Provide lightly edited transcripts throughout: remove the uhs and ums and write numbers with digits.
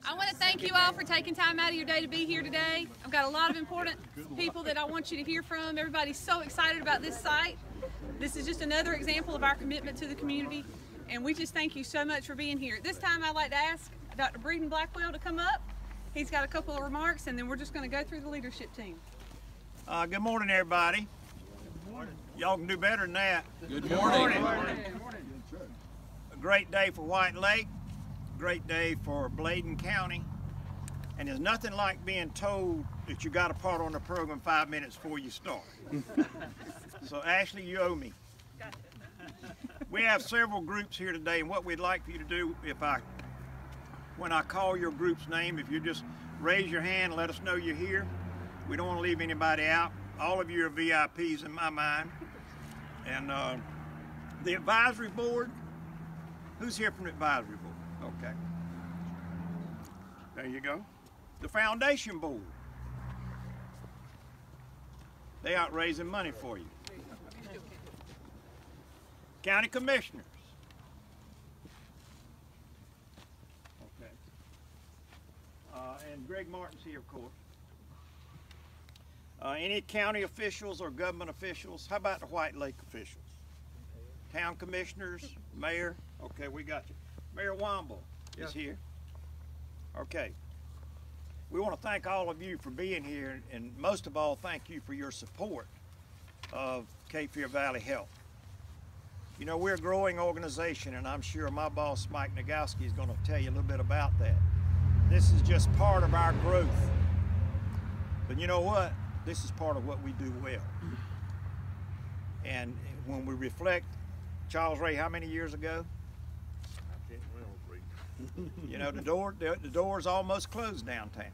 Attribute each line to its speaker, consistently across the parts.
Speaker 1: I want to thank you all for taking time out of your day to be here today. I've got a lot of important people that I want you to hear from. Everybody's so excited about this site. This is just another example of our commitment to the community, and we just thank you so much for being here. At this time, I'd like to ask Dr. Breeden Blackwell to come up. He's got a couple of remarks, and then we're just going to go through the leadership team.
Speaker 2: Good morning, everybody. Y'all can do better than that.
Speaker 3: Good morning.
Speaker 2: A great day for White Lake, great day for Bladen County, and there's nothing like being told that you got a part on the program 5 minutes before you start. So Ashley, you owe me. We have several groups here today, and what we'd like for you to do, when I call your group's name, if you just raise your hand and let us know you're here. We don't want to leave anybody out. All of you are VIPs in my mind. And the advisory board, who's here from the advisory board? Okay. There you go. The foundation board. They out raising money for you. County commissioners. Okay. And Greg Martin's here, of course. Any county officials or government officials? How about the White Lake officials? Town commissioners, mayor? Okay, we got you. Mayor Womble is here. Okay. We want to thank all of you for being here, and most of all, thank you for your support of Cape Fear Valley Health. You know, we're a growing organization, and I'm sure my boss, Mike Nagowski, is going to tell you a little bit about that. This is just part of our growth. But you know what? This is part of what we do well. And when we reflect, Charles Ray, how many years ago?
Speaker 3: I can't remember.
Speaker 2: You know, the door's almost closed downtown.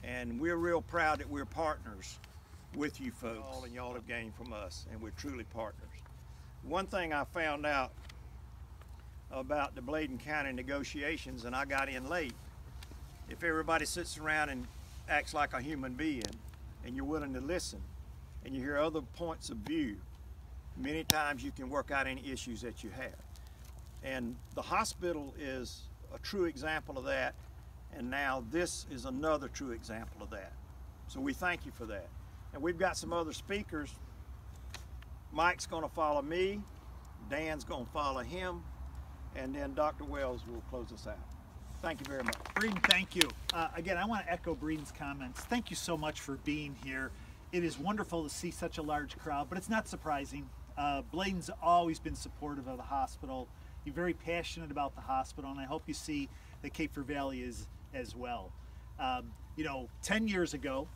Speaker 2: And we're real proud that we're partners with you folks, and y'all have gained from us, and we're truly partners. One thing I found out about the Bladen County negotiations, and I got in late, if everybody sits around and acts like a human being, and you're willing to listen, and you hear other points of view, many times you can work out any issues that you have. And the hospital is a true example of that, and now this is another true example of that. So we thank you for that. And we've got some other speakers. Mike's gonna follow me, Dan's gonna follow him, and then Dr. Wells will close us out. Thank you very much.
Speaker 4: Breeden, thank you. Again, I want to echo Breeden's comments. Thank you so much for being here. It is wonderful to see such a large crowd, but it's not surprising. Bladen's always been supportive of the hospital. You're very passionate about the hospital, and I hope you see that Cape Fear Valley is as well. You know, 10 years ago,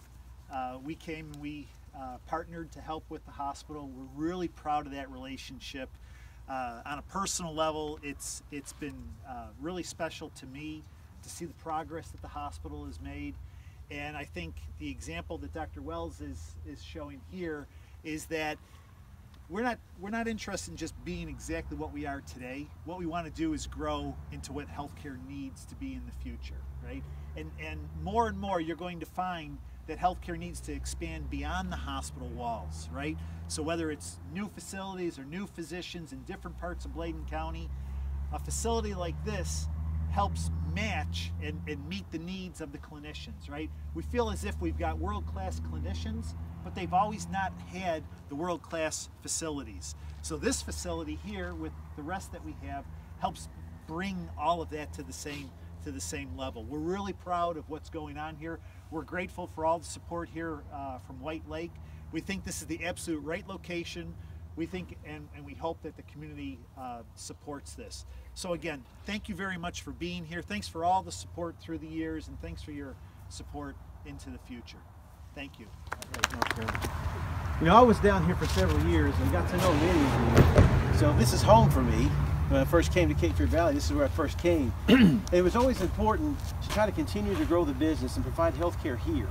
Speaker 4: we came and we partnered to help with the hospital. We're really proud of that relationship. On a personal level, it's been really special to me to see the progress that the hospital has made, and I think the example that Dr. Wells is showing here is that we're not interested in just being exactly what we are today. What we want to do is grow into what healthcare needs to be in the future, right? And more you're going to find that healthcare needs to expand beyond the hospital walls, right? So whether it's new facilities or new physicians in different parts of Bladen County, a facility like this helps match and meet the needs of the clinicians, right? We feel as if we've got world-class clinicians, but they've always not had the world-class facilities. So this facility here, with the rest that we have, helps bring all of that to the same level. We're really proud of what's going on here. We're grateful for all the support here from White Lake. We think this is the absolute right location. We think and we hope that the community supports this. So again, thank you very much for being here. Thanks for all the support through the years, and thanks for your support into the future. Thank you.
Speaker 5: You know, I was down here for several years and got to know many of you. So this is home for me. When I first came to Cape Fear Valley, this is where I first came. It was always important to try to continue to grow the business and provide health care here.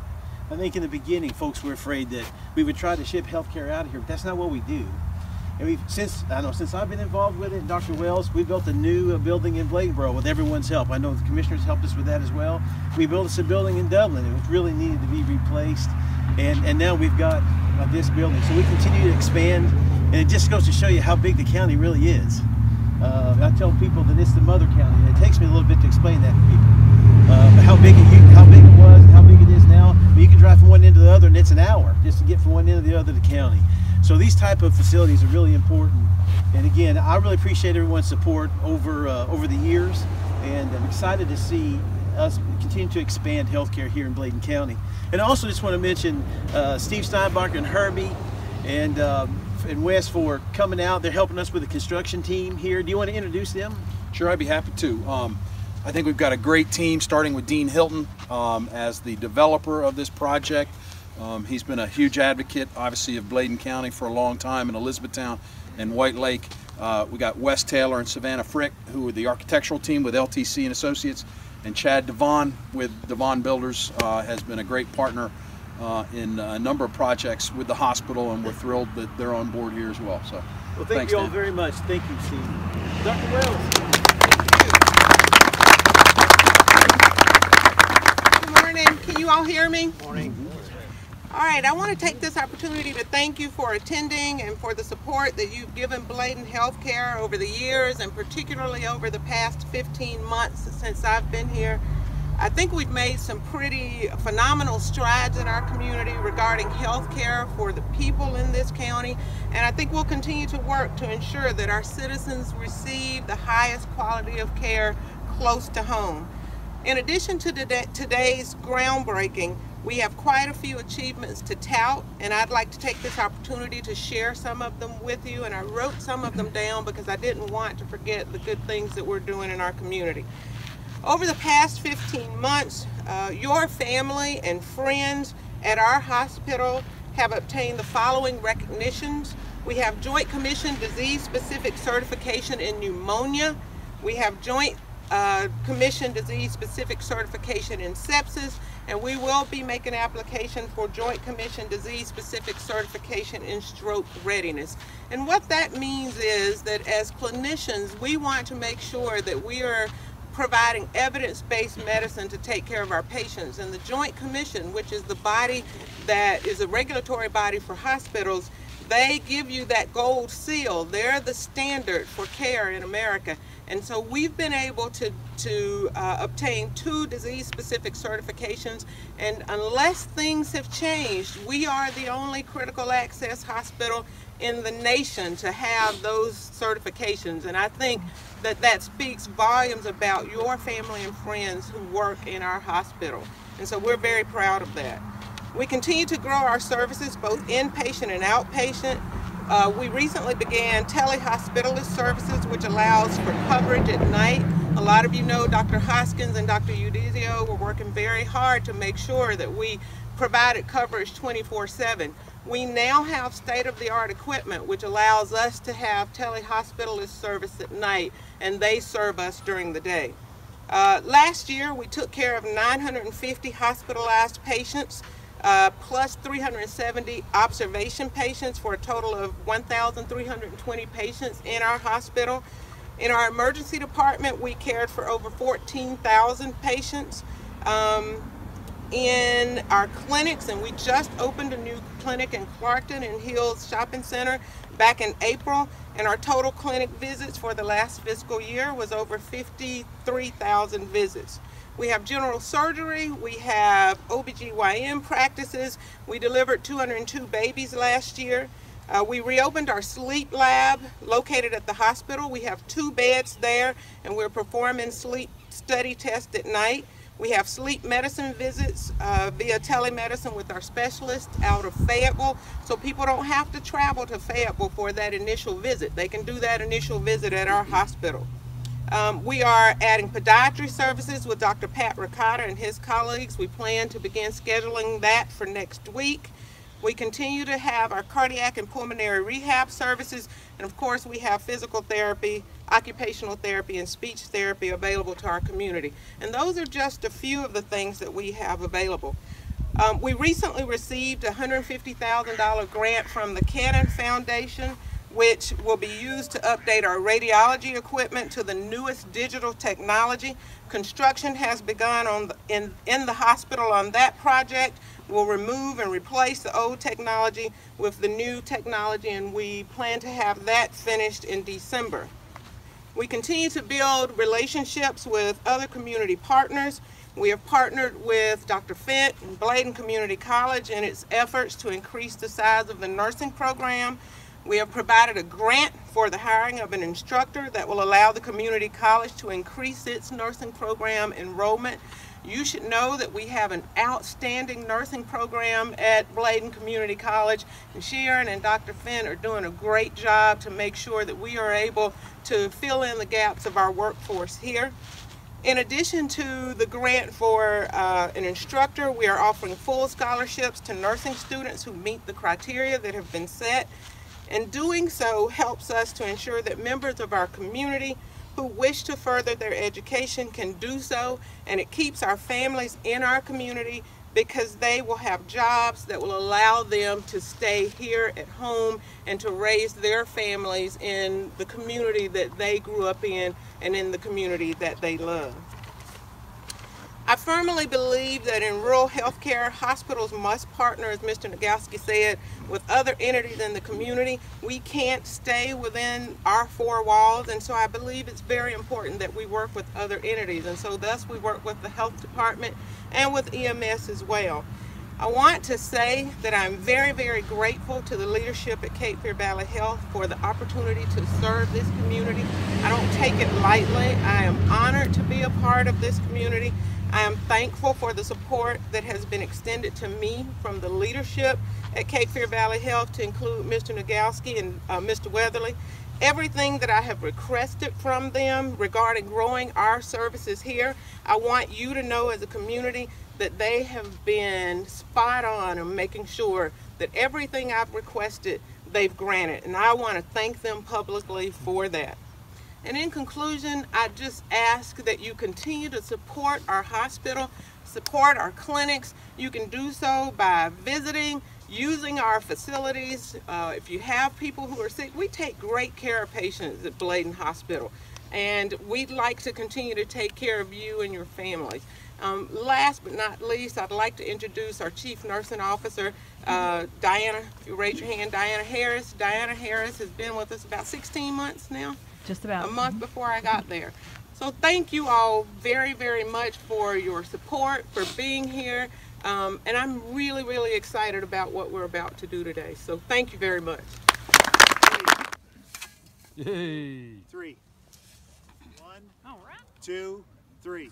Speaker 5: I think in the beginning, folks were afraid that we would try to ship health care out of here, but that's not what we do. And since I've been involved with it, Dr. Wells, we built a new building in Bladenboro with everyone's help. I know the commissioners helped us with that as well. We built us a building in Dublin. It was really needed to be replaced. And now we've got this building. So we continue to expand, and it just goes to show you how big the county really is. I tell people that it's the mother county, and it takes me a little bit to explain that to people. how big it was and how big it is now. I mean, you can drive from one end to the other and it's an hour just to get from one end to the other of the county. So these type of facilities are really important. And again, I really appreciate everyone's support over the years, and I'm excited to see us continue to expand healthcare here in Bladen County. And I also just want to mention Steve Steinbacher and Herbie and Wes for coming out. They're helping us with the construction team here. Do you want to introduce them?
Speaker 6: Sure, I'd be happy to. I think we've got a great team, starting with Dean Hilton as the developer of this project. He's been a huge advocate, obviously, of Bladen County for a long time, in Elizabethtown and White Lake. We got Wes Taylor and Savannah Frick, who are the architectural team with LTC and Associates, and Chad Devon with Devon Builders has been a great partner in a number of projects with the hospital, and we're thrilled that they're on board here as well. So,
Speaker 5: Well, thank
Speaker 6: thanks,
Speaker 5: you all
Speaker 6: Dan.
Speaker 5: very much. Thank you, Steve. Dr. Wells.
Speaker 7: Good morning. Can you all hear me?
Speaker 5: Morning.
Speaker 7: All right, I want to take this opportunity to thank you for attending and for the support that you've given Bladen Healthcare over the years, and particularly over the past 15 months since I've been here. I think we've made some pretty phenomenal strides in our community regarding healthcare for the people in this county, and I think we'll continue to work to ensure that our citizens receive the highest quality of care close to home. In addition to today's groundbreaking, we have quite a few achievements to tout, and I'd like to take this opportunity to share some of them with you, and I wrote some of them down because I didn't want to forget the good things that we're doing in our community. Over the past 15 months, your family and friends at our hospital have obtained the following recognitions. We have Joint Commission Disease-Specific Certification in Pneumonia. We have Joint Commission Disease-Specific Certification in Sepsis, and we will be making application for Joint Commission Disease-Specific Certification in Stroke Readiness. And what that means is that as clinicians, we want to make sure that we are providing evidence-based medicine to take care of our patients. And the Joint Commission, which is the body that is a regulatory body for hospitals, they give you that gold seal. They're the standard for care in America. And so we've been able to obtain 2 disease-specific certifications, and unless things have changed, we are the only critical access hospital in the nation to have those certifications. And I think that that speaks volumes about your family and friends who work in our hospital. And so we're very proud of that. We continue to grow our services, both inpatient and outpatient. We recently began telehospitalist services, which allows for coverage at night. A lot of you know Dr. Hoskins and Dr. Udizio were working very hard to make sure that we provided coverage 24/7. We now have state-of-the-art equipment, which allows us to have telehospitalist service at night, and they serve us during the day. Last year, we took care of 950 hospitalized patients, plus 370 observation patients, for a total of 1,320 patients in our hospital. In our emergency department, we cared for over 14,000 patients. In our clinics, and we just opened a new clinic in Clarkton and Hills Shopping Center back in April, and our total clinic visits for the last fiscal year was over 53,000 visits. We have general surgery, we have OBGYN practices. We delivered 202 babies last year. We reopened our sleep lab located at the hospital. We have 2 beds there, and we're performing sleep study tests at night. We have sleep medicine visits via telemedicine with our specialists out of Fayetteville, so people don't have to travel to Fayetteville for that initial visit. They can do that initial visit at our hospital. We are adding podiatry services with Dr. Pat Ricotta and his colleagues. We plan to begin scheduling that for next week. We continue to have our cardiac and pulmonary rehab services, and of course we have physical therapy, occupational therapy, and speech therapy available to our community. And those are just a few of the things that we have available. We recently received a $150,000 grant from the Cannon Foundation, which will be used to update our radiology equipment to the newest digital technology. Construction has begun in the hospital on that project. We'll remove and replace the old technology with the new technology, and we plan to have that finished in December. We continue to build relationships with other community partners. We have partnered with Dr. Fent and Bladen Community College in its efforts to increase the size of the nursing program. We have provided a grant for the hiring of an instructor that will allow the community college to increase its nursing program enrollment. You should know that we have an outstanding nursing program at Bladen Community College, and Sharon and Dr. Fent are doing a great job to make sure that we are able to fill in the gaps of our workforce here. In addition to the grant for an instructor, we are offering full scholarships to nursing students who meet the criteria that have been set. And doing so helps us to ensure that members of our community who wish to further their education can do so, and it keeps our families in our community because they will have jobs that will allow them to stay here at home and to raise their families in the community that they grew up in and in the community that they love. I firmly believe that in rural healthcare, hospitals must partner, as Mr. Nagowski said, with other entities in the community. We can't stay within our four walls, and so I believe it's very important that we work with other entities, and so thus we work with the health department and with EMS as well. I want to say that I'm very, very grateful to the leadership at Cape Fear Valley Health for the opportunity to serve this community. I don't take it lightly. I am honored to be a part of this community. I am thankful for the support that has been extended to me from the leadership at Cape Fear Valley Health, to include Mr. Nagowski and Mr. Weatherly. Everything that I have requested from them regarding growing our services here, I want you to know as a community that they have been spot on in making sure that everything I've requested, they've granted. And I want to thank them publicly for that. And in conclusion, I just ask that you continue to support our hospital, support our clinics. You can do so by visiting, using our facilities. If you have people who are sick, we take great care of patients at Bladen Hospital, and we'd like to continue to take care of you and your families. Last but not least, I'd like to introduce our Chief Nursing Officer, Diana. If you raise your hand, Diana Harris. Diana Harris has been with us about 16 months now.
Speaker 8: Just about.
Speaker 7: A month before I got there. So thank you all very, very much for your support, for being here. And I'm really, really excited about what we're about to do today. So thank you very much.
Speaker 5: Yay!
Speaker 4: 3. 1,
Speaker 1: All right.
Speaker 4: 2, 3.